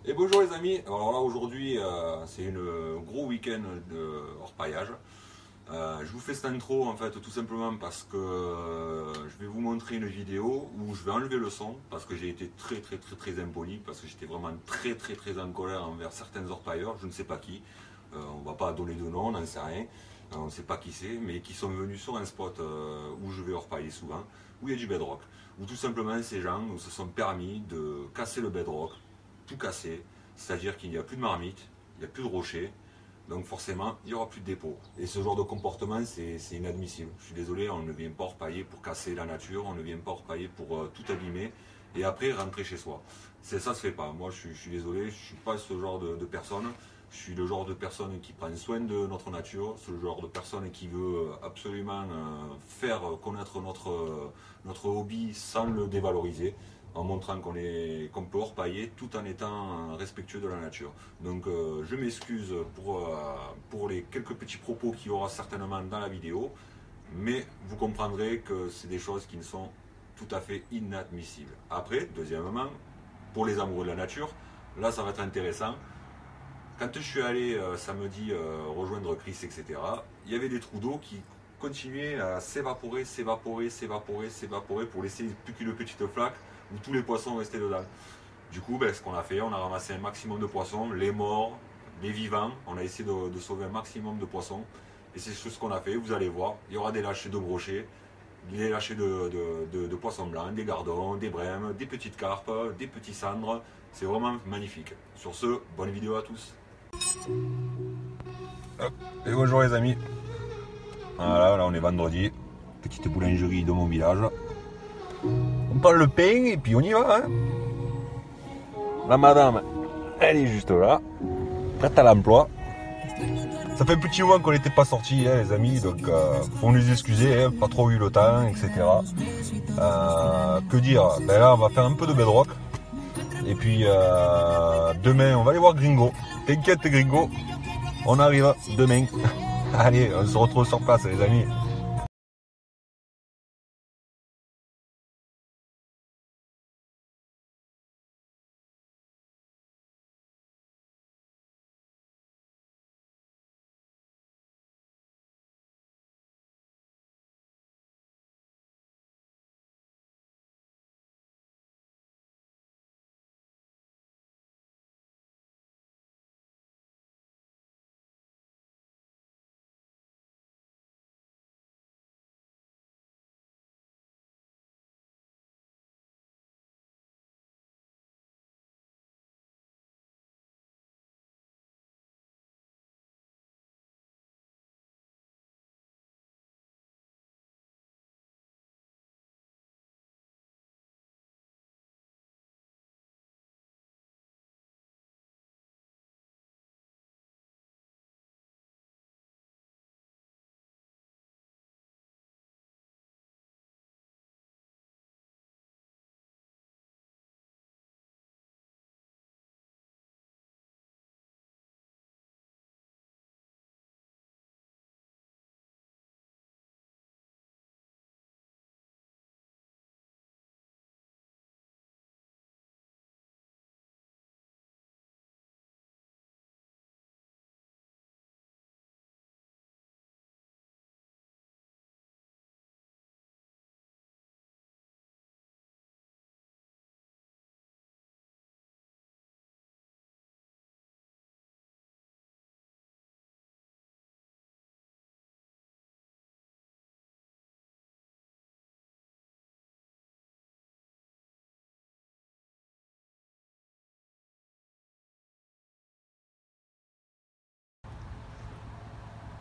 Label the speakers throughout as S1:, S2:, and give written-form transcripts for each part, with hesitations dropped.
S1: Et bonjour les amis, alors là aujourd'hui c'est une gros week-end de hors paillage. Je vous fais cette intro en fait tout simplement parce que je vais vous montrer une vidéo où je vais enlever le son parce que j'ai été très impoli, parce que j'étais vraiment très en colère envers certains orpailleurs, je ne sais pas qui, on va pas donner de nom, on n'en sait rien, on ne sait pas qui c'est, mais qui sont venus sur un spot où je vais orpailler souvent, où il y a du bedrock, où tout simplement ces gens se sont permis de casser le bedrock, tout casser, c'est-à-dire qu'il n'y a plus de marmite, il n'y a plus de rochers, donc forcément il n'y aura plus de dépôt. Et ce genre de comportement c'est inadmissible. Je suis désolé, on ne vient pas orpailler pour casser la nature, on ne vient pas orpailler pour tout abîmer et après rentrer chez soi. Ça se fait pas. Moi je suis désolé, je ne suis pas ce genre de personne. Je suis le genre de personne qui prend soin de notre nature, ce genre de personne qui veut absolument faire connaître notre hobby sans le dévaloriser, en montrant qu'on peut orpailler tout en étant respectueux de la nature. Donc je m'excuse pour les quelques petits propos qu'il y aura certainement dans la vidéo, mais vous comprendrez que c'est des choses qui ne sont tout à fait inadmissibles. Après, deuxièmement, pour les amoureux de la nature, là ça va être intéressant. Quand je suis allé samedi rejoindre Chris, etc., il y avait des trous d'eau qui continuaient à s'évaporer pour laisser plus qu'une petite flaque où tous les poissons restaient dedans. Du coup, ce qu'on a fait, on a ramassé un maximum de poissons, les morts, les vivants, on a essayé de sauver un maximum de poissons. Et c'est ce qu'on a fait, vous allez voir, il y aura des lâchers de brochets, des lâchers de poissons blancs, des gardons, des brèmes, des petites carpes, des petits cendres. C'est vraiment magnifique. Sur ce, bonne vidéo à tous. Hop. Et bonjour les amis. Voilà, là on est vendredi. Petite boulangerie de mon village. On prend le pain et puis on y va. Hein. La madame, elle est juste là. Prête à l'emploi. Ça fait un petit moment qu'on n'était pas sortis, hein, les amis, donc faut nous excuser, hein, pas trop eu le temps, etc. Que dire, là on va faire un peu de bedrock. Et puis demain on va aller voir Gringo. T'inquiète Gringo, on arrive demain. Allez, on se retrouve sur place les amis.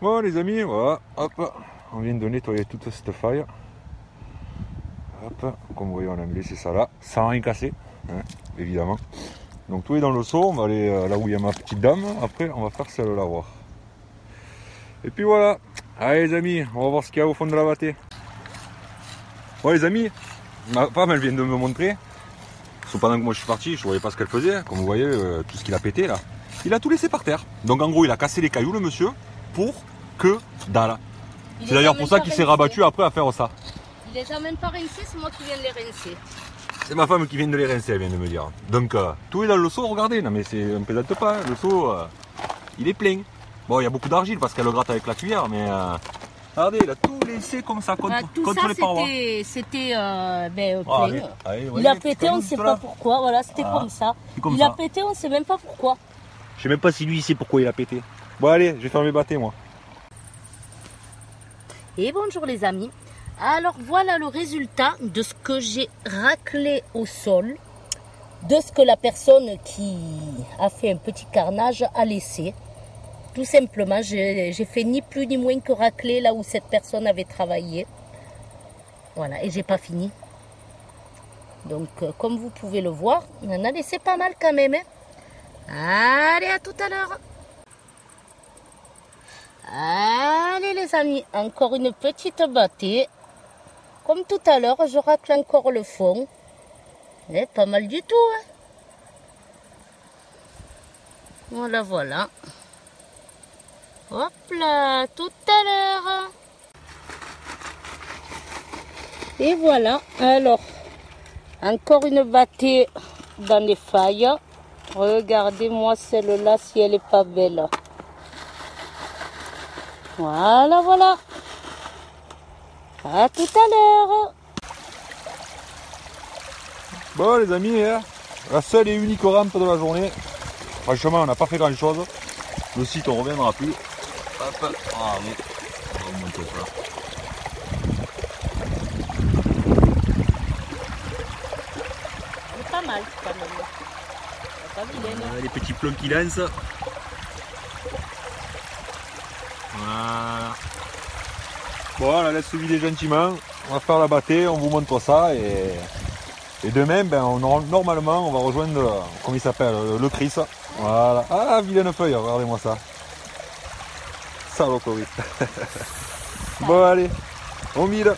S1: Bon les amis, voilà, hop, on vient de nettoyer toute cette faille. Hop, comme vous voyez on a laissé ça là, sans rien casser, hein, évidemment. Donc tout est dans le seau, on va aller là où il y a ma petite dame, après on va faire celle-là voir. Et puis voilà, allez les amis, on va voir ce qu'il y a au fond de la bâtée. Bon les amis, ma femme elle vient de me montrer, pendant que moi je suis parti, je ne voyais pas ce qu'elle faisait, comme vous voyez, tout ce qu'il a pété là. Il a tout laissé par terre. Donc en gros il a cassé les cailloux le monsieur, pour que dalle. C'est d'ailleurs pour ça qu'il s'est rabattu après à faire ça.
S2: Il les a même pas rincés, c'est moi qui viens de les rincer.
S1: C'est ma femme qui vient de les rincer, elle vient de me dire. Donc tout est dans le seau, regardez, non mais c'est un plaisante pas, hein. Le seau il est plein. Bon, il y a beaucoup d'argile parce qu'elle le gratte avec la cuillère, mais regardez, il a tout laissé comme ça contre, contre les parois.
S2: C'était plein.
S1: Allez,
S2: Il a pété, on ne sait pas pourquoi, voilà, c'était comme ça. Il a pété, on ne sait même pas pourquoi.
S1: Je sais même pas si lui sait pourquoi il a pété. Bon allez, je vais faire mes bâtés moi.
S2: Et bonjour les amis. Alors voilà le résultat de ce que j'ai raclé au sol, de ce que la personne qui a fait un petit carnage a laissé. Tout simplement, j'ai fait ni plus ni moins que racler là où cette personne avait travaillé. Voilà, et j'ai pas fini. Donc comme vous pouvez le voir, on en a laissé pas mal quand même. Hein. Allez, à tout à l'heure. Allez les amis, encore une petite bâtée. Comme tout à l'heure, je racle encore le fond. Mais pas mal du tout. Hein. Voilà, voilà. Hop là, tout à l'heure. Et voilà, alors, encore une bâtée dans les failles. Regardez-moi celle-là si elle est pas belle. Voilà, voilà. À tout à l'heure.
S1: Bon les amis, hein, la seule et unique rampe de la journée. Franchement, on n'a pas fait grand chose. Le site, on ne reviendra plus. Hop, allez, on va monter ça.
S2: C'est pas mal quand même. Pas vilaine.
S1: Les petits plombs qui lancent. Voilà. Bon, on la laisse se vider gentiment. On va faire la bâtée, on vous montre ça et demain, ben, normalement, on va rejoindre, comment il s'appelle, le Chris. Voilà. Ah, vilaine feuille, regardez-moi ça. Saloperie. Bon, allez, on mille.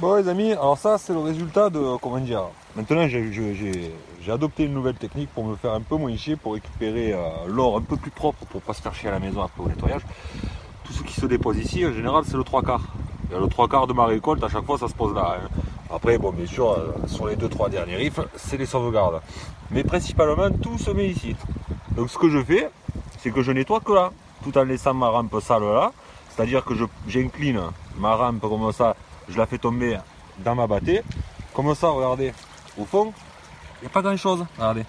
S1: Bon, les amis, alors ça, c'est le résultat de, comment dire, maintenant, j'ai adopté une nouvelle technique pour me faire un peu moins chier, pour récupérer l'or un peu plus propre, pour pas se faire chier à la maison après au nettoyage. Tout ce qui se dépose ici, en général, c'est le 3/4. Et le 3/4 de ma récolte, à chaque fois, ça se pose là. Hein. Après, bon, bien sûr, sur les 2-3 derniers riffs, c'est les sauvegardes. Mais principalement, tout se met ici. Donc, ce que je fais, c'est que je nettoie que là, tout en laissant ma rampe sale là. C'est-à-dire que j'incline ma rampe comme ça, je la fais tomber dans ma bâtée. Comme ça, regardez, au fond, il n'y a pas grand-chose. Regardez.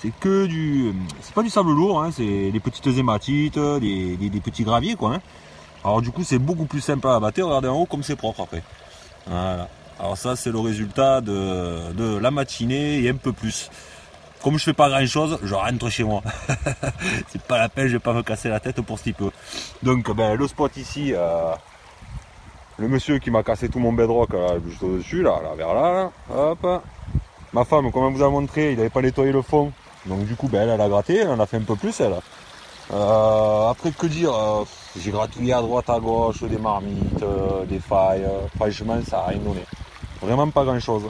S1: C'est que du... C'est pas du sable lourd, hein, c'est des petites hématites, des petits graviers, quoi. Hein. Alors du coup, c'est beaucoup plus simple à abattre. Regardez en haut comme c'est propre après. Voilà. Alors ça, c'est le résultat de la matinée et un peu plus. Comme je fais pas grand chose, je rentre chez moi. C'est pas la peine, je vais pas me casser la tête pour ce petit peu. Donc ben, le spot ici, le monsieur qui m'a cassé tout mon bedrock là, juste au-dessus, là, vers là, hop. Ma femme, comme elle vous a montré, il n'avait pas nettoyé le fond. Donc du coup, ben, elle a gratté, elle en a fait un peu plus elle. Après que dire, j'ai gratouillé à droite à gauche, des marmites, des failles, franchement ça n'a rien donné. Vraiment pas grand chose.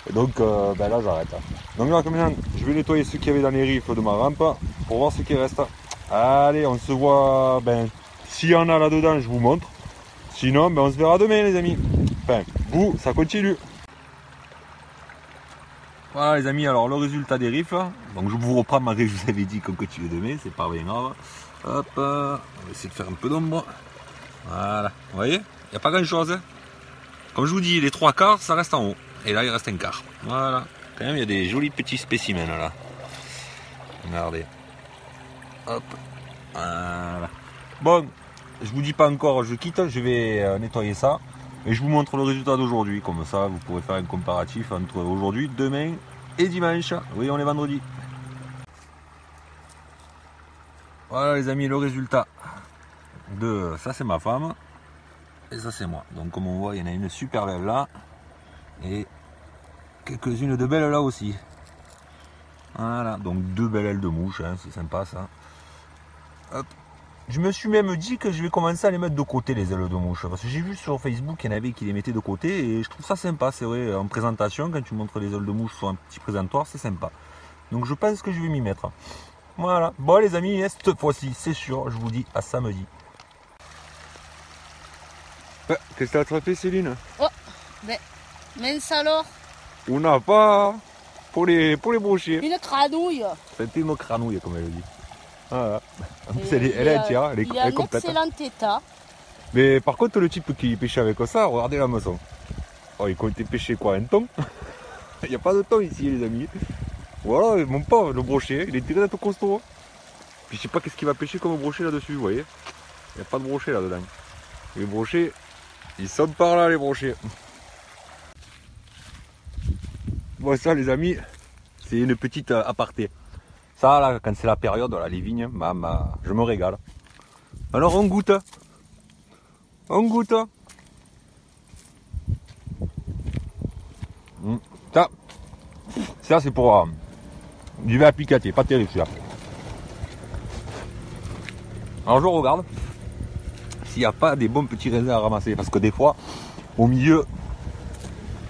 S1: Et donc ben là j'arrête. Donc là maintenant je vais nettoyer ce qu'il y avait dans les riffs de ma rampe pour voir ce qui reste. Allez, on se voit, ben, s'il y en a là-dedans je vous montre. Sinon ben, on se verra demain les amis. Enfin, vous, ça continue. Voilà les amis, alors le résultat des riffs, donc je vous reprends malgré que je vous avais dit qu'on continue demain, c'est pas bien grave. Hop, on va essayer de faire un peu d'ombre. Voilà, vous voyez, il n'y a pas grand chose. Hein. Comme je vous dis, les 3/4 ça reste en haut, et là il reste un quart. Voilà, quand même il y a des jolis petits spécimens là. Regardez. Hop, voilà. Bon, je vous dis pas encore, je quitte, je vais nettoyer ça. Et je vous montre le résultat d'aujourd'hui, comme ça vous pourrez faire un comparatif entre aujourd'hui, demain et dimanche. Oui, on est vendredi. Voilà les amis, le résultat de ça c'est ma femme et ça c'est moi. Donc comme on voit, il y en a une super belle là et quelques-unes de belles là aussi. Voilà, donc 2 belles ailes de mouche, hein, c'est sympa ça. Hop. Je me suis même dit que je vais commencer à les mettre de côté les ailes de mouche. Parce que j'ai vu sur Facebook qu'il y en avait qui les mettaient de côté. Et je trouve ça sympa, c'est vrai. En présentation, quand tu montres les ailes de mouche sur un petit présentoir, c'est sympa. Donc je pense que je vais m'y mettre. Voilà. Bon les amis, cette fois-ci, c'est sûr, je vous dis à samedi. Qu'est-ce que t'as attrapé Céline?
S2: Oh, ben, Mince alors.
S3: On n'a pas pour les brochets.
S2: Une cranouille.
S3: C'était une cranouille, comme elle dit. Voilà. En plus,
S2: Et
S3: elle est entière, elle
S2: il est
S3: est
S2: en
S3: complète.
S2: excellent état.
S3: Mais par contre, le type qui pêchait avec ça, regardez la maçon. Oh, il comptait pêcher quoi, un thon? Il n'y a pas de thon ici, les amis. Voilà, mon pauvre, le brochet, il est très costaud. Puis je sais pas qu'est-ce qu'il va pêcher comme brochet là-dessus, vous voyez. Il n'y a pas de brochet là-dedans. Les brochets, ils sont par là, les brochets. Bon, ça, les amis, c'est une petite aparté. Ça, là, quand c'est la période, là, les vignes, je me régale. Alors, on goûte. On goûte. Ça c'est pour du vin à piquater, pas terrible celui-là. Alors je regarde s'il n'y a pas des bons petits raisins à ramasser, parce que des fois, au milieu,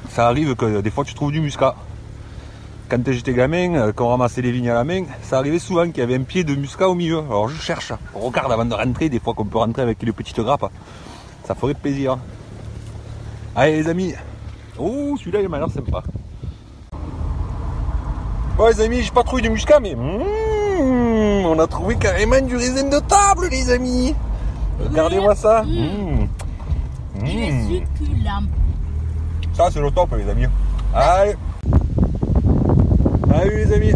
S3: ça arrive que des fois tu trouves du muscat. Quand j'étais gamin, quand on ramassait les vignes à la main, ça arrivait souvent qu'il y avait un pied de muscat au milieu. Alors je cherche, on regarde avant de rentrer, des fois qu'on peut rentrer avec les petites grappes. Ça ferait plaisir. Allez les amis. Oh, celui-là il m'a l'air sympa. Bon les amis, j'ai pas trouvé du muscat, mais on a trouvé carrément du raisin de table les amis. Regardez-moi ça.
S2: Il est succulent.
S3: Ça c'est le top les amis. Allez. Allez les amis.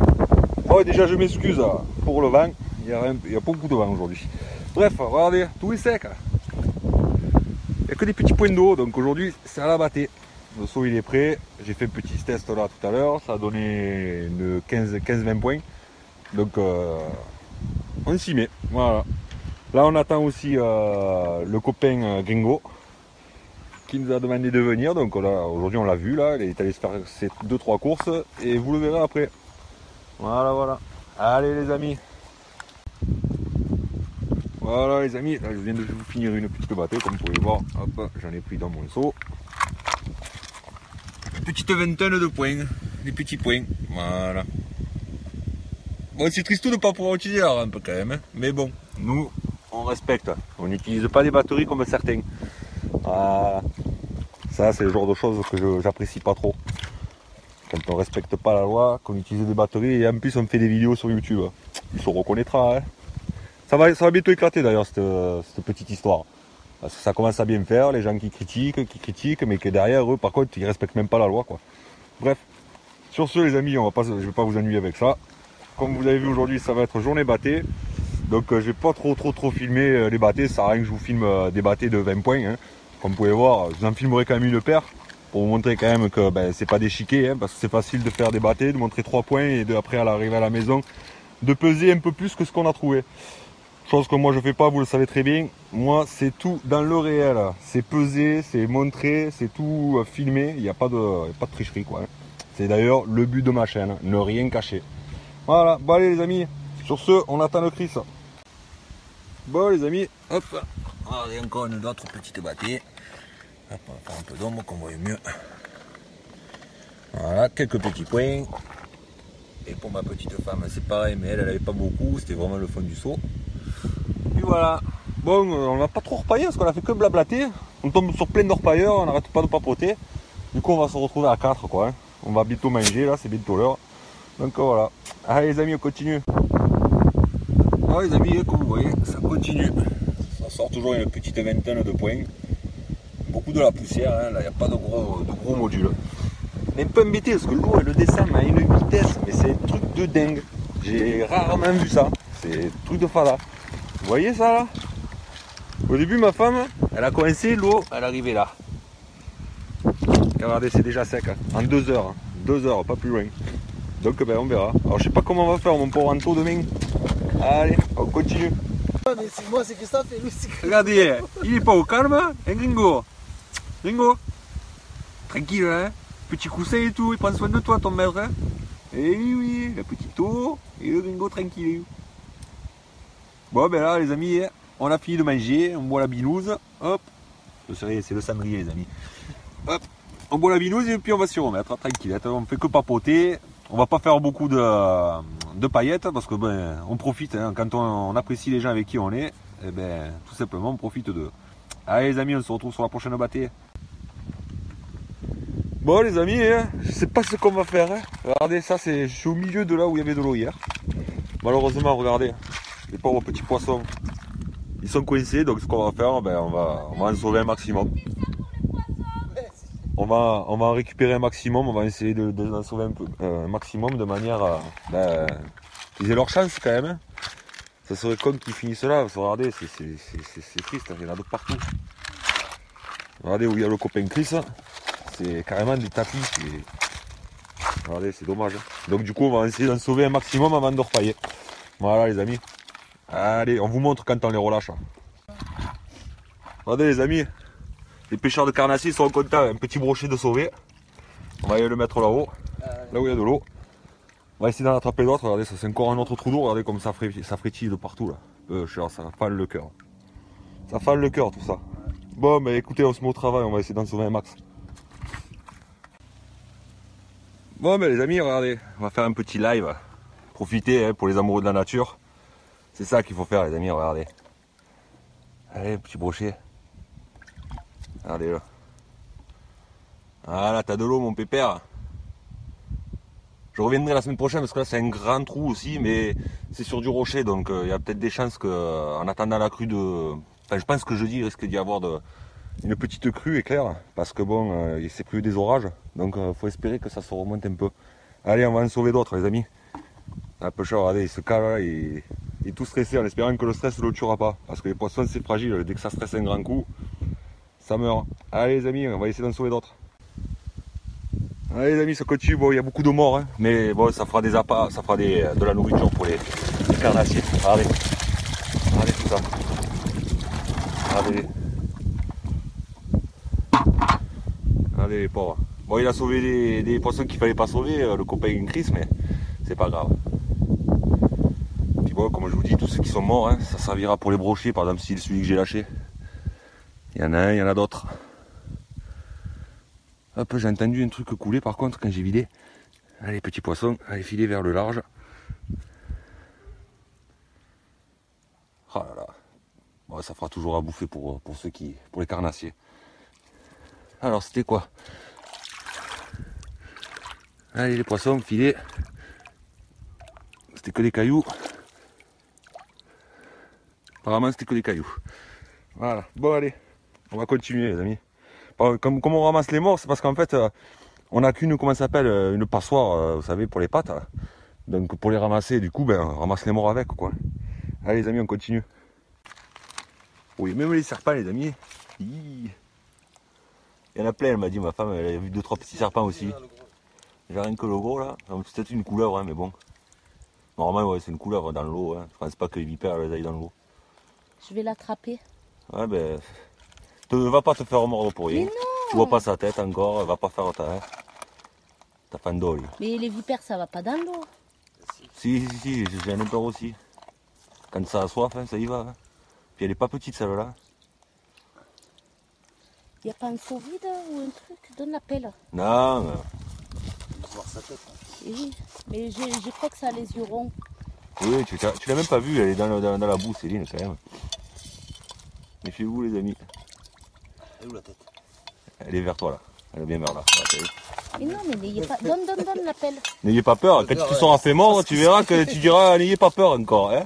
S3: Bon déjà je m'excuse pour le vent. Il y a beaucoup de vent aujourd'hui. Bref, regardez, tout est sec. Il n'y a que des petits points d'eau, donc aujourd'hui c'est à la battée. Le seau il est prêt, j'ai fait un petit test là tout à l'heure, ça a donné une 15-20 points. Donc on s'y met, voilà. Là on attend aussi le copain Gringo qui nous a demandé de venir, donc aujourd'hui on l'a vu là, il est allé se faire ses 2-3 courses et vous le verrez après. Voilà. Allez les amis. Voilà les amis, là je viens de vous finir une petite battée comme vous pouvez voir, hop, j'en ai pris dans mon seau. Petite vingtaine de points, des petits points, voilà. Bon c'est triste de ne pas pouvoir utiliser la rampe quand même, hein. Mais bon, nous on respecte, on n'utilise pas des batteries comme certains. Ça c'est le genre de choses que j'apprécie pas trop. Quand on respecte pas la loi, qu'on utilise des batteries et en plus on fait des vidéos sur YouTube. Il se reconnaîtra, hein. Ça va bientôt éclater d'ailleurs cette petite histoire. Parce que ça commence à bien faire, les gens qui critiquent, mais que derrière eux, par contre, ils respectent même pas la loi, quoi. Bref, sur ce, les amis, je ne vais pas vous ennuyer avec ça. Comme vous avez vu aujourd'hui, ça va être journée battée. Donc, je vais pas trop filmer les battées. Ça sert à rien que je vous filme des battées de 20 points. Hein. Comme vous pouvez voir, je vous en filmerai quand même une paire pour vous montrer quand même que c'est pas des chiquets, hein, parce que c'est facile de faire des battées, de montrer 3 points et après, à l'arrivée à la maison, de peser un peu plus que ce qu'on a trouvé. Chose que moi je fais pas, vous le savez très bien. Moi c'est tout dans le réel. C'est pesé, c'est montré, c'est tout filmé. Il n'y a pas de tricherie quoi. C'est d'ailleurs le but de ma chaîne, ne rien cacher. Voilà, bon allez les amis. Sur ce, on attend le Chris. Bon les amis, hop. Allez encore une autre petite battée. Hop, on va faire un peu d'ombre qu'on voit mieux. Voilà, quelques petits points. Et pour ma petite femme c'est pareil, mais elle avait pas beaucoup, c'était vraiment le fond du seau. Et voilà. Bon, on n'a pas trop repaillé parce qu'on a fait que blablater. On tombe sur plein d'orpailleurs, on n'arrête pas de papoter. Du coup, on va se retrouver à 4 quoi. Hein. On va bientôt manger là, c'est bientôt l'heure. Donc voilà. Allez les amis, on continue. Alors les amis, comme vous voyez, ça continue. Ça sort toujours une petite vingtaine de points. Beaucoup de la poussière, hein. Là il n'y a pas de gros modules. Mais un peu embêté parce que l'eau elle descend à une vitesse, mais c'est un truc de dingue. J'ai rarement vu ça. C'est un truc de fada. Vous voyez ça là? Au début ma femme, elle a commencé, l'eau, elle arrivait là. Regardez, c'est déjà sec, hein. En 2 heures. Hein. 2 heures, pas plus loin. Donc on verra. Alors je sais pas comment on va faire mon pauvre Anto demain. Allez, on continue.
S4: Mais c'est moi, c'est Christophe et lui, c'est Christophe.
S3: Regardez, il est pas au calme, hein, Gringo. Gringo. Tranquille, hein. Petit coussin et tout, il prend soin de toi ton maître. Hein. Et oui, le petit eau et le Gringo tranquille. Bon ben là les amis, on a fini de manger, on boit la binouse, hop, c'est le cendrier les amis. Hop, on boit la binouse et puis on va s'y remettre, tranquillette, on fait que papoter, on va pas faire beaucoup de paillettes parce que on profite, hein, quand on apprécie les gens avec qui on est, et tout simplement on profite d'eux. Allez les amis, on se retrouve sur la prochaine battée. Bon les amis, hein, je sais pas ce qu'on va faire. Hein. Regardez, ça c'est, je suis au milieu de là où il y avait de l'eau hier. Malheureusement, regardez, les pauvres petits poissons, ils sont coincés. Donc ce qu'on va faire, ben, on va en sauver un maximum. On va en récupérer un maximum. On va essayer d'en sauver un maximum de manière à qu'ils aient leur chance quand même. Hein. Ça serait con qu'ils finissent là. Regardez, c'est triste. Il y en a d'autres partout. Regardez où il y a le copain Chris. C'est carrément des tapis. Regardez, c'est dommage. Donc du coup, on va essayer d'en sauver un maximum avant de repailler. Voilà les amis. Allez, on vous montre quand on les relâche. Regardez les amis. Les pêcheurs de carnassiers sont contents. Un petit brochet de sauver. On va aller le mettre là-haut. Là où il y a de l'eau. On va essayer d'en attraper d'autres. Regardez, ça c'est encore un autre trou d'eau. Regardez comme ça frétille de partout là. Ça fale le cœur. Ça fale le cœur tout ça. Bon, mais écoutez, on se met au travail. On va essayer d'en sauver un max. Bon ben les amis, regardez, on va faire un petit live, profitez hein, pour les amoureux de la nature, c'est ça qu'il faut faire les amis, regardez. Allez, petit brochet, regardez là. Voilà, t'as de l'eau mon pépère. Je reviendrai la semaine prochaine parce que là c'est un grand trou aussi, mais c'est sur du rocher, donc il y a peut-être des chances qu'en attendant la crue de... Enfin je pense que jeudi il risque d'y avoir une petite crue éclair, parce que bon, il s'est prévu des orages, donc faut espérer que ça se remonte un peu. Allez, on va en sauver d'autres les amis. Un pêcheur, regardez, il se cale là, il est tout stressé en espérant que le stress ne le tuera pas, parce que les poissons c'est fragile, dès que ça stresse un grand coup, ça meurt. Allez les amis, on va essayer d'en sauver d'autres. Allez les amis, ça continue, bon il y a beaucoup de morts, hein, mais bon ça fera des appâts, ça fera de la nourriture pour les carnassiers. Regardez, regardez tout ça. Regardez. Regardez les pauvres. Bon, il a sauvé des poissons qu'il fallait pas sauver, le copain Chris, mais c'est pas grave. Puis bon, comme je vous dis, tous ceux qui sont morts, hein, ça servira pour les brochets, par exemple, si celui que j'ai lâché. Il y en a un, il y en a d'autres. Hop, j'ai entendu un truc couler par contre quand j'ai vidé. Allez, petits poissons, allez filer vers le large. Oh là là. Bon, ça fera toujours à bouffer pour les carnassiers. Alors c'était quoi? Allez les poissons, filez. C'était que des cailloux. Apparemment c'était que des cailloux. Voilà, bon allez, on va continuer les amis. Comme on ramasse les morts, c'est parce qu'en fait on n'a qu'une, comment ça s'appelle, une passoire, vous savez, pour les pattes. Donc pour les ramasser, du coup, ben, on ramasse les morts avec quoi. Allez les amis, on continue. Oui, même les serpents les amis. Il y en a plein, elle m'a dit, ma femme, elle a vu 2-3 petits serpents aussi. J'ai rien que le gros là, c'est peut-être une couleuvre, hein, mais bon. Normalement, ouais, c'est une couleuvre dans l'eau, hein. Je pense pas que les vipères elles aillent dans l'eau.
S2: Je vais l'attraper.
S3: Ouais, ben. Va pas te faire mordre pour rien.
S2: Mais non.
S3: Tu vois pas sa tête encore, elle va pas faire ta fandole.
S2: Mais les vipères, ça va pas dans l'eau.
S3: Si, j'en ai peur aussi. Quand ça a soif, hein, ça y va. Hein. Puis elle est pas petite celle-là.
S2: Y a pas un seau vide ou un truc? Donne la pelle.
S3: Non, mais...
S4: Voir sa tête.
S2: Oui, mais j'ai cru que ça a les yeux ronds.
S3: Oui, tu l'as même pas vue, elle est dans la boue, Céline, quand même. Méfiez-vous, les amis.
S4: Elle est où la tête?
S3: Elle est vers toi, là. Elle est bien vers là.
S2: Mais non, mais n'ayez pas... Donne la pelle.
S3: N'ayez pas peur, quand tu te seras fait mordre, tu verras que tu diras n'ayez pas peur encore. Hein.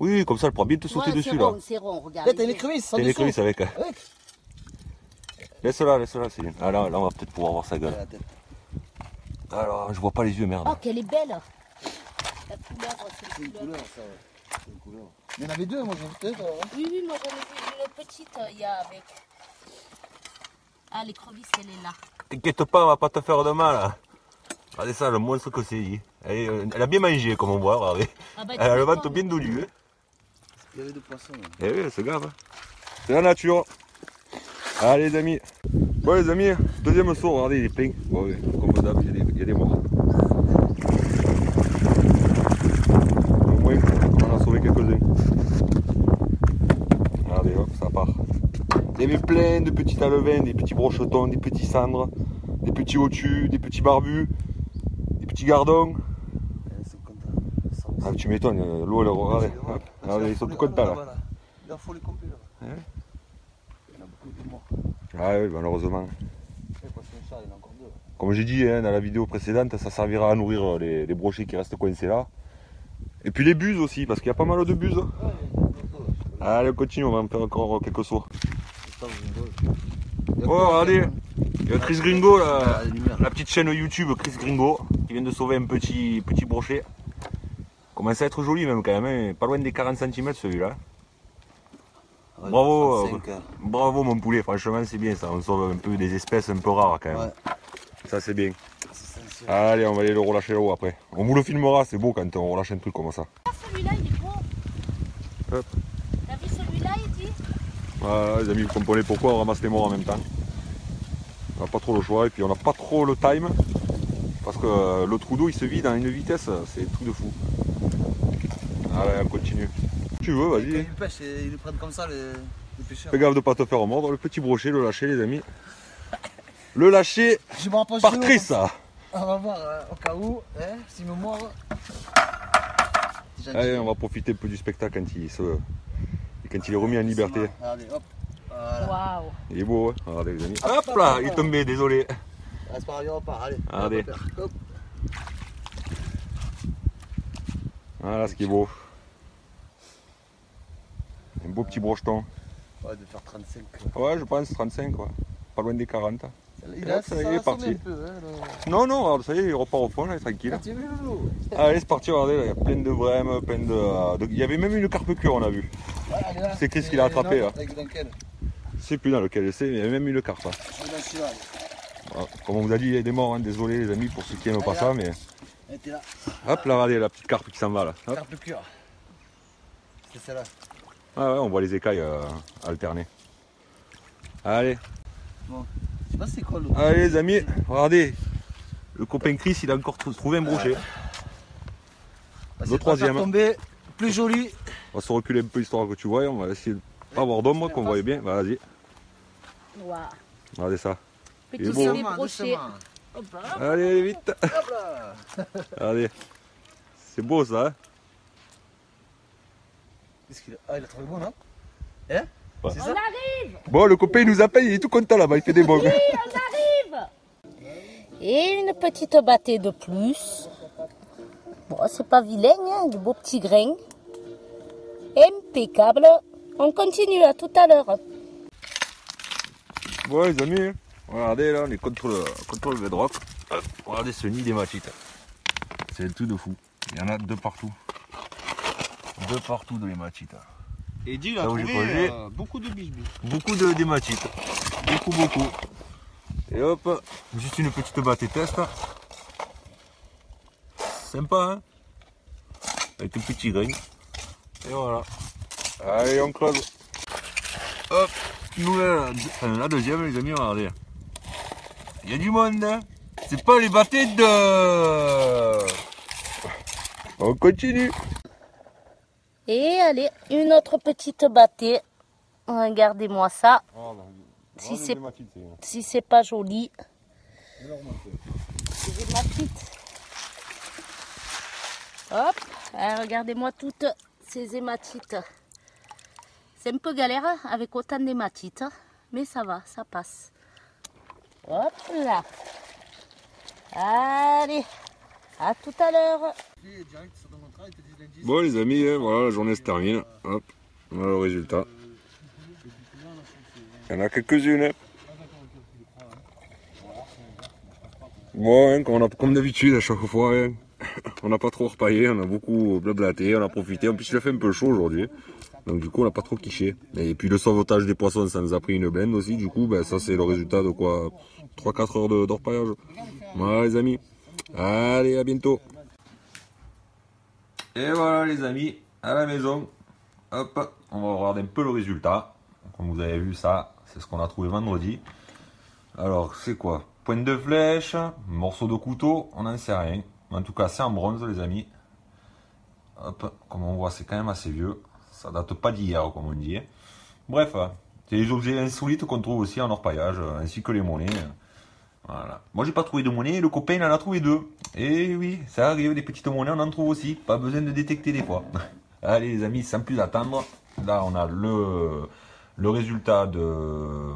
S3: Oui, comme ça, elle pourra bien te sauter
S2: Ouais,
S3: dessus,
S2: rond,
S3: là.
S2: c'est rond, regarde.
S4: Là, t'as une écrevisse.
S3: T'as une écrevisse avec.
S4: Avec.
S3: Laisse-la, Céline. Ah là, on va peut-être pouvoir voir sa gueule.
S4: La tête.
S3: Alors, je vois pas les yeux, merde.
S2: Oh, qu'elle est belle. La couleuvre, c'est
S4: C'est
S2: une
S4: une
S2: couleuvre.
S4: couleur, ça, ouais. C'est une couleur. Il y en avait deux, moi, j'ai vu peut-être.
S2: Oui, moi j'en ai vu une petite, il y a avec. Ah, l'écrevisse, elle est là.
S3: T'inquiète pas, on va pas te faire de mal. Hein. Regardez ça, le monstre que c'est. Elle a bien mangé, comme on voit, regardez.
S2: Ah bah,
S3: Elle a le ventre
S2: m'étonnes.
S3: bien doulu. Hein.
S4: Il y avait deux poissons. Là.
S3: Eh oui, elle se gave. Hein. C'est la nature. Allez, les amis. Bon, les amis, deuxième saut, regardez, il est plein. Bon, oui, comme d'hab, il y a des morts. Au moins, on en a sauvé quelques-uns. Regardez, hop, ça part. Il y avait plein de petits alevins, des petits brochetons, des petits cendres, des petits au-dessus, des petits barbus, des petits gardons.
S4: Ils sont contents.
S3: Ah, tu m'étonnes, l'eau, regardez, hop, regardez, ils sont tout contents là.
S4: Il en faut les compter là.
S3: Ouais.
S4: Il y en a beaucoup de morts.
S3: Ah oui, malheureusement.
S4: Le poisson chat, il y en a encore deux.
S3: Comme j'ai dit hein, dans la vidéo précédente, ça servira à nourrir les brochets qui restent coincés là. Et puis les buses aussi, parce qu'il y a pas mal de buses.
S4: Ouais, il y en a encore deux.
S3: Allez, on continue, on va en faire encore quelques sauts.
S4: Ça, vous rigolez. Il y a
S3: Oh,
S4: quoi,
S3: regardez,
S4: là
S3: il y a Chris Gringo,
S4: Ah, la lumière.
S3: la petite chaîne YouTube Chris Gringo, qui vient de sauver un petit brochet. Commence à être joli même quand même, hein. Pas loin des 40 cm celui-là.
S4: Ouais,
S3: Bravo,
S4: 35, hein.
S3: bravo mon poulet, franchement c'est bien ça, on sauve un peu des espèces un peu rares quand même.
S4: Ouais,
S3: Ça c'est bien.
S4: c'est sincère.
S3: Allez, on va aller le relâcher là-haut après. On vous le filmera, c'est beau quand on relâche un truc comme ça.
S2: Ah, celui-là, il est beau.
S3: Hop.
S2: T'as vu celui-là, il dit?
S3: Voilà, les amis, vous comprenez pourquoi on ramasse les morts en même temps. On n'a pas trop le choix et puis on n'a pas trop le time. Parce que le trou d'eau il se vide à une vitesse, c'est tout de fou. Allez, on continue. Tu veux,
S4: Quand
S3: vas-y.
S4: ils pêchent, ils le prennent comme ça, les pêcheurs.
S3: Fais gaffe de pas te faire mordre. Le petit brochet, le lâcher, les amis. Le lâcher
S4: Je me rapproche
S3: par
S4: de l'eau.
S3: Chris, ça.
S4: On va voir, au cas où, hein, s'il me mord.
S3: Allez, on va profiter un peu du spectacle quand il est remis en liberté.
S4: Regardez, hop. Voilà.
S2: Waouh.
S3: Il est beau, hein. Regardez, les amis. Hop là, il est tombé, désolé.
S4: Ah, c'est pas grave, on repart, allez.
S3: Allez.
S4: Hop.
S3: Voilà ce qui est beau. Un beau petit brocheton.
S4: Ouais, de faire 35.
S3: Ouais, je pense 35, quoi. Pas loin des 40.
S4: Il
S3: Hop, ça y est, parti.
S4: un peu, hein,
S3: Non, non, alors, ça y est, il repart au fond, là, tranquille.
S4: Tu as vu l'eau?
S3: Allez, c'est parti, regardez, là, il y a plein de brèmes, plein il y avait même une carpe cure, on a vu.
S4: Ouais, allez, là.
S3: C'est Chris qui l'a attrapé,
S4: non,
S3: là.
S4: Dans quel?
S3: Je sais plus dans lequel c'est, mais il y avait même une carpe. Hein.
S4: Je suis dans celui-là, allez.
S3: Voilà. Comme on vous a dit, il y a des morts, hein, désolé les amis pour ceux qui n'aiment pas ça, mais.
S4: Elle était là.
S3: Hop là, regardez la petite carpe qui s'en va là. Hop.
S4: Carpe cure. C'est celle-là.
S3: Ah ouais, on voit les écailles alterner. Allez,
S4: Je sais pas c'est quoi l'eau.
S3: allez les amis, regardez. Le copain Chris, il a encore trouvé un brochet. Le troisième.
S4: Tomber plus joli.
S3: On va se reculer un peu histoire que tu vois, on va essayer de pas avoir d'ombre, qu'on voit bien. Bah, vas-y,
S2: Waouh.
S3: regardez ça.
S2: Petit
S3: Il est beau,
S2: bébé
S3: hein.
S2: brochet. Hop là.
S3: Allez, vite.
S4: Hop là.
S3: Regardez. C'est beau ça, hein.
S4: Qu'est-ce qu'il a? Ah, il a trouvé bon, non? Hein?
S3: Ouais.
S4: C'est
S2: On
S4: ça?
S2: arrive.
S3: Bon, le copain il nous appelle, il est tout content là-bas, il fait des bongs.
S2: Oui, on arrive. Et une petite bâtée de plus. Bon, c'est pas vilain, hein, de beaux petits grains. Impeccable. On continue, à tout à l'heure.
S3: Bon les amis, regardez là, on est contre le bedrock. Hop, regardez ce nid d'hématite. C'est le tout de fou. Il y en a deux partout. Deux partout de l'hématite.
S5: Et Dieu a
S3: Là où j'ai
S5: trouvé
S3: posé.
S5: beaucoup de bisbis.
S3: Beaucoup d'hématite. Beaucoup. Et hop, juste une petite bâtée test. Sympa hein. Avec un petit grain. Et voilà. Allez on creuse. Hop, nouvelle, enfin, la deuxième les amis, regardez. Il y a du monde hein. C'est pas les bâtés de... On continue.
S2: Et allez, une autre petite bâtée. Regardez-moi ça. Si c'est pas joli. C'est des hématites. Hop, regardez-moi toutes ces hématites. C'est un peu galère avec autant d'hématites, mais ça va, ça passe. Hop là. Allez, à tout à l'heure.
S3: Bon les amis, voilà, la journée se termine. Hop, voilà le résultat. Il y en a quelques-unes. Bon, hein, comme d'habitude à chaque fois, hein, on n'a pas trop repaillé, on a beaucoup blablaté, on a profité. En plus il a fait un peu chaud aujourd'hui. Donc du coup on n'a pas trop quiché. Et puis le sauvetage des poissons, ça nous a pris une benne aussi. Du coup, ben, ça c'est le résultat de quoi 3-4 heures d'orpaillage. Voilà les amis. Allez, à bientôt. Et voilà les amis, à la maison. Hop, on va regarder un peu le résultat. Comme vous avez vu ça, c'est ce qu'on a trouvé vendredi. Alors c'est quoi? Pointe de flèche, morceau de couteau, on n'en sait rien. En tout cas c'est en bronze les amis. Hop, comme on voit c'est quand même assez vieux. Ça date pas d'hier comme on dit. Bref, c'est les objets insolites qu'on trouve aussi en orpaillage, ainsi que les monnaies. Voilà. Moi j'ai pas trouvé de monnaie, le copain il en a trouvé deux. Et oui, ça arrive, des petites monnaies on en trouve aussi. Pas besoin de détecter des fois. Allez les amis, sans plus attendre, là on a le résultat de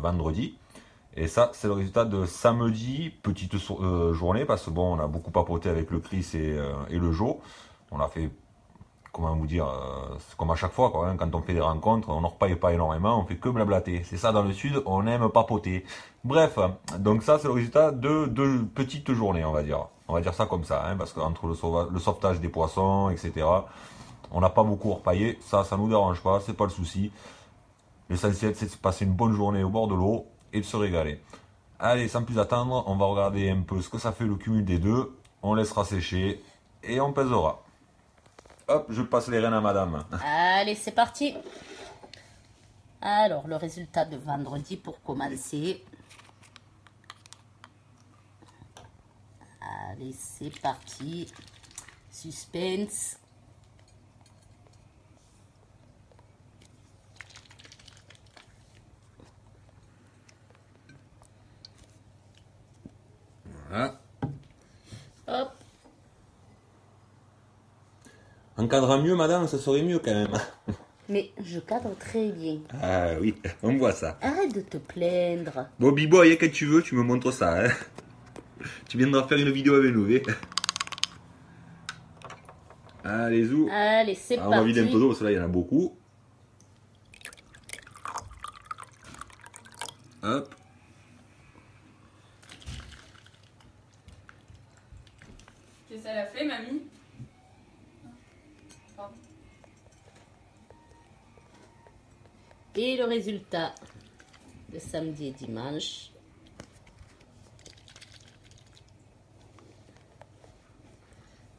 S3: vendredi. Et ça, c'est le résultat de samedi, petite journée, parce que bon, on a beaucoup papoté avec le Chris et le Jo. On a fait, comment vous dire, c'est comme à chaque fois, quoi, hein, quand on fait des rencontres, on ne repaille pas énormément, on fait que blablater. C'est ça dans le sud, on aime papoter. Bref, donc ça, c'est le résultat de deux petites journées, on va dire. On va dire ça comme ça, hein, parce qu'entre le sauvetage des poissons, etc., on n'a pas beaucoup repaillé. Ça nous dérange pas, c'est pas le souci. L'essentiel, c'est de passer une bonne journée au bord de l'eau et de se régaler. Allez, sans plus attendre, on va regarder un peu ce que ça fait le cumul des deux. On laissera sécher et on pèsera. Hop, je passe les rênes à madame.
S2: Allez, c'est parti. Alors, le résultat de vendredi pour commencer. Allez, c'est parti. Suspense.
S3: Voilà.
S2: Hop.
S3: Un cadre mieux, madame, ça serait mieux quand même.
S2: Mais je cadre très bien.
S3: Ah oui, on voit ça.
S2: Arrête de te plaindre.
S3: Bon, B-Boy, quand tu veux, tu me montres ça. Hein. Tu viendras faire une vidéo avec nous. Hein. Allez, zou.
S2: Allez, c'est
S3: On va
S2: parti.
S3: vider un peu d'eau parce que là, il y en a beaucoup. Hop.
S5: Qu'est-ce qu'elle a fait, mamie? Pardon.
S2: Et le résultat de samedi et dimanche.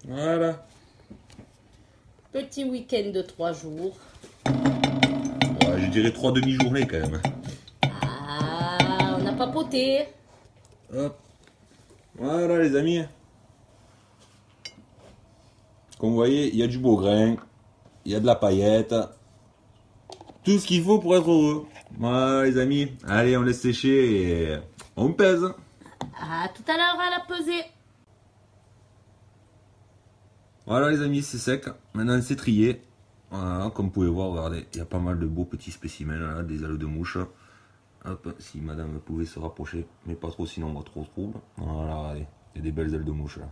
S3: Voilà.
S2: Petit week-end de 3 jours.
S3: Ouais, je dirais 3 demi-journées quand même.
S2: Ah, on a papoté.
S3: Hop. Voilà les amis. Comme vous voyez, il y a du beau grain. Il y a de la paillette. Tout ce qu'il faut pour être heureux. Voilà les amis. Allez, on laisse sécher et on pèse.
S2: À tout à l'heure à la pesée.
S3: Voilà les amis, c'est sec. Maintenant c'est trié. Voilà, comme vous pouvez voir, regardez, il y a pas mal de beaux petits spécimens là, des ailes de mouche. Hop, si madame pouvait se rapprocher, mais pas trop sinon on va trop trouble. Voilà, regardez, il y a des belles ailes de mouche là.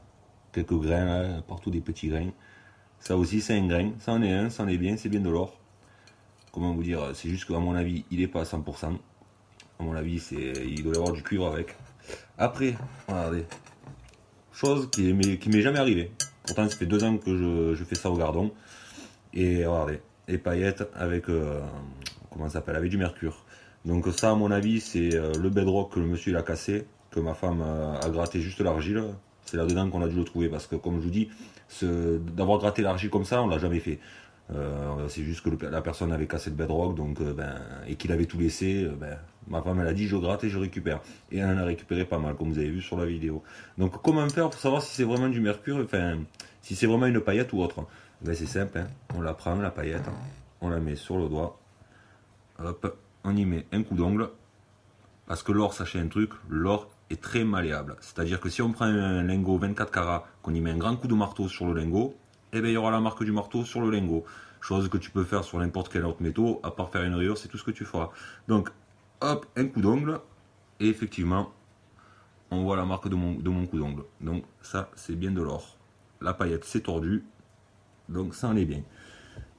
S3: Quelques grains là, partout des petits grains. Ça aussi c'est un grain, ça en est un, ça en est bien, c'est bien de l'or. Comment vous dire, c'est juste qu'à mon avis, il est pas à 100%. À mon avis, il doit y avoir du cuivre avec. Après, regardez, chose qui m'est jamais arrivée. Pourtant, ça fait 2 ans que je fais ça au gardon. Et regardez, les paillettes avec, comment ça s'appelle, avec du mercure. Donc ça, à mon avis, c'est le bedrock que le monsieur il a cassé, que ma femme a gratté juste l'argile. C'est là-dedans qu'on a dû le trouver, parce que comme je vous dis, d'avoir gratté l'argile comme ça, on l'a jamais fait. C'est juste que la personne avait cassé le bedrock donc, et qu'il avait tout laissé. Ma femme elle a dit je gratte et je récupère. Et elle en a récupéré pas mal, comme vous avez vu sur la vidéo. Donc comment faire pour savoir si c'est vraiment du mercure, enfin si c'est vraiment une paillette ou autre? C'est simple, hein. On la prend la paillette, on la met sur le doigt, hop, on y met un coup d'ongle, parce que l'or, sachez un truc, l'or est très malléable. C'est-à-dire que si on prend un lingot 24 carats, qu'on y met un grand coup de marteau sur le lingot, eh bien, il y aura la marque du marteau sur le lingot. Chose que tu peux faire sur n'importe quel autre métaux, à part faire une rayure, c'est tout ce que tu feras. Donc, hop, un coup d'ongle, et effectivement, on voit la marque de mon coup d'ongle. Donc, ça, c'est bien de l'or. La paillette, c'est tordu, donc ça en est bien.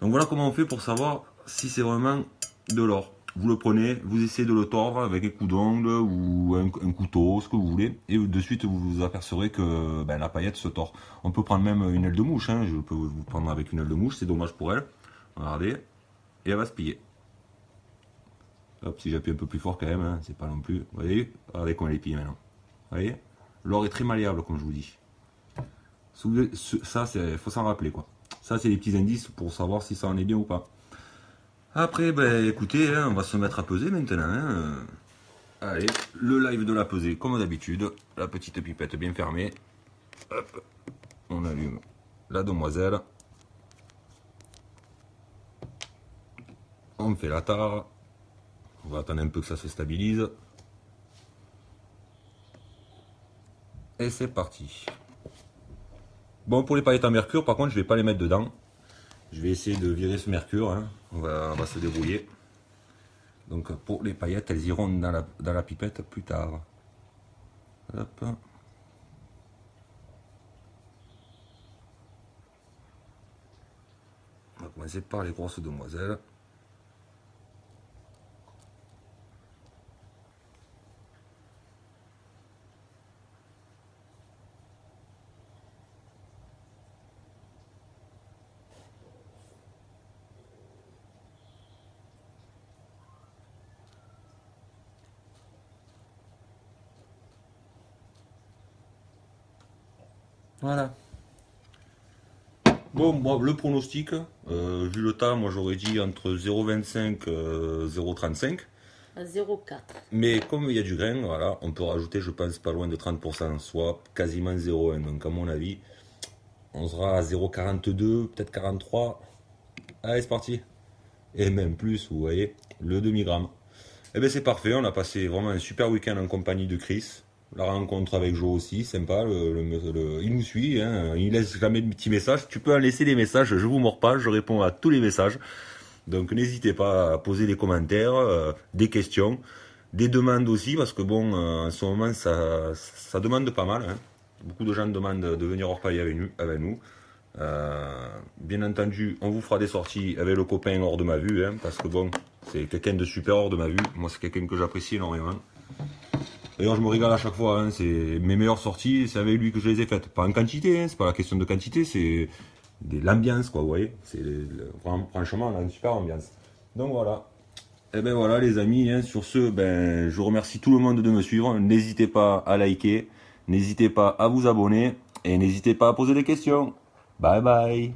S3: Donc, voilà comment on fait pour savoir si c'est vraiment de l'or. Vous le prenez, vous essayez de le tordre avec un coup d'ongle ou un couteau, ce que vous voulez, et de suite vous vous apercevrez que la paillette se tord. On peut prendre même une aile de mouche, hein. Je peux vous prendre avec une aile de mouche, c'est dommage pour elle. Regardez, et elle va se plier. Hop, si j'appuie un peu plus fort quand même, hein, c'est pas non plus. Vous voyez, regardez comment elle est pliée maintenant. Vous voyez, l'or est très malléable comme je vous dis. Ça, il faut s'en rappeler quoi. Ça, c'est des petits indices pour savoir si ça en est bien ou pas. Après, écoutez, hein, on va se mettre à peser maintenant. Hein. Allez, le live de la pesée, comme d'habitude. La petite pipette bien fermée. Hop, on allume la demoiselle. On fait la tare. On va attendre un peu que ça se stabilise. Et c'est parti. Bon, pour les paillettes en mercure, par contre, je ne vais pas les mettre dedans. Je vais essayer de virer ce mercure, hein. On va se débrouiller. Donc pour les paillettes, elles iront dans la pipette plus tard. Hop. On va commencer par les grosses demoiselles. Voilà. Bon, moi, le pronostic, vu le temps, moi j'aurais dit entre 0,25 et 0,35.
S2: À 0,4.
S3: Mais comme il y a du grain, voilà, on peut rajouter, je pense, pas loin de 30%, soit quasiment 0,1. Donc à mon avis, on sera à 0,42, peut-être 43. Allez, c'est parti. Et même plus, vous voyez, le demi-gramme. Eh bien c'est parfait, on a passé vraiment un super week-end en compagnie de Chris. La rencontre avec Joe aussi, sympa, il nous suit, hein, il laisse jamais de petits messages. Tu peux en laisser des messages, je vous mords pas, je réponds à tous les messages. Donc n'hésitez pas à poser des commentaires, des questions, des demandes aussi, parce que bon, en ce moment ça demande pas mal. Hein. Beaucoup de gens demandent de venir orpailler avec nous. Bien entendu, on vous fera des sorties avec le copain hors de ma vue, hein, parce que bon, c'est quelqu'un de super hors de ma vue. Moi, c'est quelqu'un que j'apprécie énormément. D'ailleurs, je me régale à chaque fois. Hein, c'est mes meilleures sorties, c'est avec lui que je les ai faites. Pas en quantité, hein, c'est pas la question de quantité, c'est l'ambiance, quoi. Vous voyez, c'est franchement, on a une super ambiance. Donc voilà. Et ben voilà, les amis. Hein, sur ce, ben, je remercie tout le monde de me suivre. N'hésitez pas à liker, n'hésitez pas à vous abonner et n'hésitez pas à poser des questions. Bye bye.